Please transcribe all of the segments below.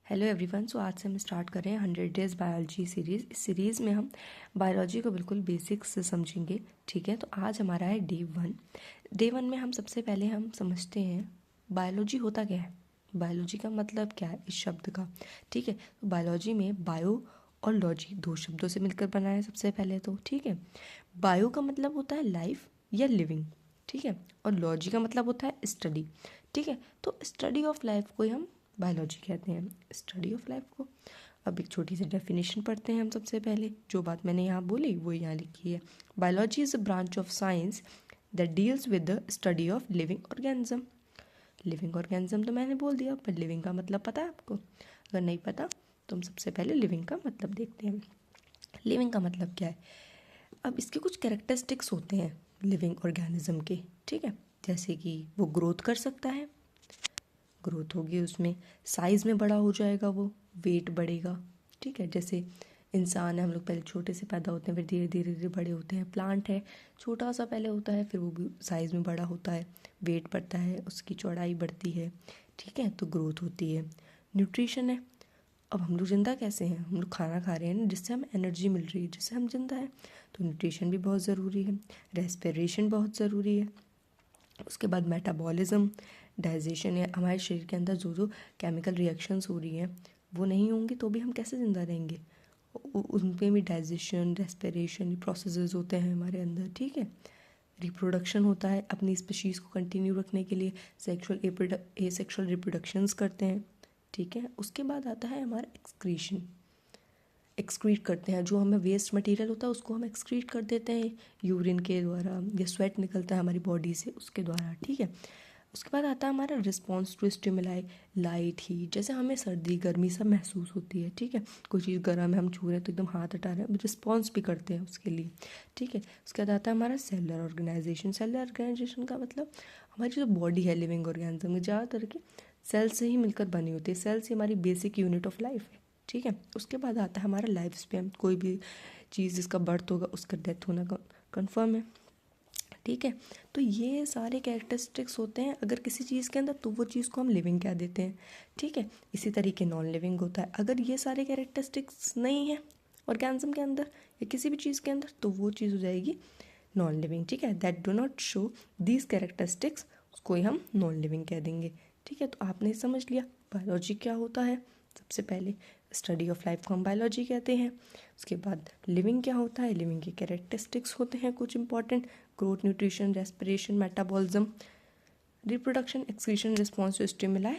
Hello everyone. सो आज से हम स्टार्ट कर रहे हैं 100 डेज बायोलॉजी सीरीज़। इस सीरीज़ में हम बायोलॉजी को बिल्कुल बेसिक्स से समझेंगे। ठीक है, तो आज हमारा है डे वन में हम सबसे पहले हम समझते हैं बायोलॉजी होता क्या है, बायोलॉजी का मतलब क्या है इस शब्द का। ठीक है, तो बायोलॉजी में बायो और लॉजी दो शब्दों से मिलकर बना है सबसे पहले तो। ठीक है, बायो का मतलब होता है लाइफ या लिविंग। ठीक है, और लॉजी का मतलब होता है स्टडी। ठीक है, तो स्टडी ऑफ लाइफ को ही हम बायोलॉजी कहते हैं, स्टडी ऑफ लाइफ को। अब एक छोटी सी डेफिनेशन पढ़ते हैं हम सबसे पहले। जो बात मैंने यहाँ बोली वो यहाँ लिखी है। Biology is a branch of science that deals with the study of living organism. Living organism तो मैंने बोल दिया, पर लिविंग का मतलब पता है आपको? अगर नहीं पता तो हम सबसे पहले लिविंग का मतलब देखते हैं। लिविंग का मतलब क्या है? अब इसके कुछ कैरेक्टरिस्टिक्स होते हैं लिविंग ऑर्गेनिज्म के। ठीक है, जैसे कि वो ग्रोथ कर सकता है, ग्रोथ होगी उसमें, साइज़ में बड़ा हो जाएगा, वो वेट बढ़ेगा। ठीक है, जैसे इंसान है, हम लोग पहले छोटे से पैदा होते हैं, फिर धीरे धीरे धीरे बड़े होते हैं। प्लांट है, छोटा सा पहले होता है, फिर वो भी साइज़ में बड़ा होता है, वेट बढ़ता है, उसकी चौड़ाई बढ़ती है। ठीक है, तो ग्रोथ होती है। न्यूट्रिशन है, अब हम लोग जिंदा कैसे हैं? हम लोग खाना खा रहे हैं ना, जिससे हमें एनर्जी मिल रही है, जिससे हम जिंदा है, तो न्यूट्रिशन भी बहुत ज़रूरी है। रेस्पिरेशन बहुत ज़रूरी है। उसके बाद मेटाबॉलिज्म, डाइजेशन है, हमारे शरीर के अंदर जो जो केमिकल रिएक्शंस हो रही हैं वो नहीं होंगी तो भी हम कैसे ज़िंदा रहेंगे? उनपे भी डाइजेशन, रेस्पिरेशन प्रोसेसेस होते हैं हमारे अंदर। ठीक है, रिप्रोडक्शन होता है, अपनी स्पीशीज़ को कंटिन्यू रखने के लिए सेक्सुअल एसेक्सुअल रिप्रोडक्शंस करते हैं। ठीक है, उसके बाद आता है हमारा एक्सक्रीशन। एक्सक्रीट करते हैं, जो हमें वेस्ट मटेरियल होता है उसको हम एक्सक्रीट कर देते हैं यूरिन के द्वारा, या स्वेट निकलता है हमारी बॉडी से उसके द्वारा। ठीक है, उसके बाद आता है हमारा response to stimuli, light heat, जैसे हमें सर्दी गर्मी सब महसूस होती है। ठीक है, कोई चीज़ गर्म है, हम छू रहे हैं तो एकदम हाथ हटा रहे हैं, रिस्पॉन्स भी करते हैं उसके लिए। ठीक है, उसके बाद आता है हमारा सेलुलर ऑर्गेनाइजेशन। सेलुलर ऑर्गेनाइजेशन का मतलब हमारी जो बॉडी है लिविंग ऑर्गेनिज्म ज़्यादातर के सेल से ही मिलकर बनी होती है। सेल से हमारी बेसिक यूनिट ऑफ लाइफ है। ठीक है, उसके बाद आता है हमारा लाइफ स्पैन। कोई भी चीज़ जिसका बर्थ होगा उसका डेथ होना कन्फर्म है। ठीक है, तो ये सारे कैरेक्टरिस्टिक्स होते हैं अगर किसी चीज़ के अंदर, तो वो चीज़ को हम लिविंग कह देते हैं। ठीक है, इसी तरीके नॉन लिविंग होता है। अगर ये सारे कैरेक्टरिस्टिक्स नहीं है ऑर्गेनिज्म के अंदर या किसी भी चीज़ के अंदर, तो वो चीज़ हो जाएगी नॉन लिविंग। ठीक है, that do not show these characteristics, उसको ही हम नॉन लिविंग कह देंगे। ठीक है, तो आपने समझ लिया बायोलॉजी क्या होता है। सबसे पहले स्टडी ऑफ लाइफ को हम बायोलॉजी कहते हैं। उसके बाद लिविंग क्या होता है, लिविंग के कैरेक्टरिस्टिक्स होते हैं कुछ important: growth, nutrition, respiration, metabolism, reproduction, excretion, response to stimuli,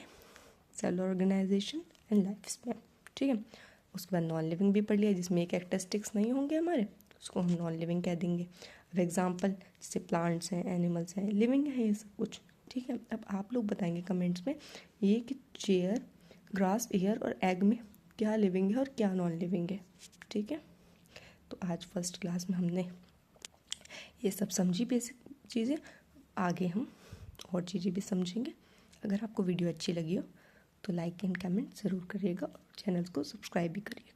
cellular organisation and life span. ठीक है, उसके बाद नॉन लिविंग भी पढ़ लिया, जिसमें ये कैरेक्टरिस्टिक्स नहीं होंगे हमारे, उसको हम नॉन लिविंग कह देंगे। अब एग्जाम्पल जैसे प्लांट्स हैं, एनिमल्स हैं, लिविंग है ये सब कुछ। ठीक है, अब आप लोग बताएंगे कमेंट्स में ये कि चेयर, ग्रास, एयर और एग में क्या लिविंग है और क्या नॉन लिविंग है। ठीक है, तो आज फर्स्ट क्लास में हमने ये सब समझी बेसिक चीज़ें। आगे हम और चीज़ें भी समझेंगे। अगर आपको वीडियो अच्छी लगी हो तो लाइक एंड कमेंट ज़रूर करिएगा और चैनल को सब्सक्राइब भी करिएगा।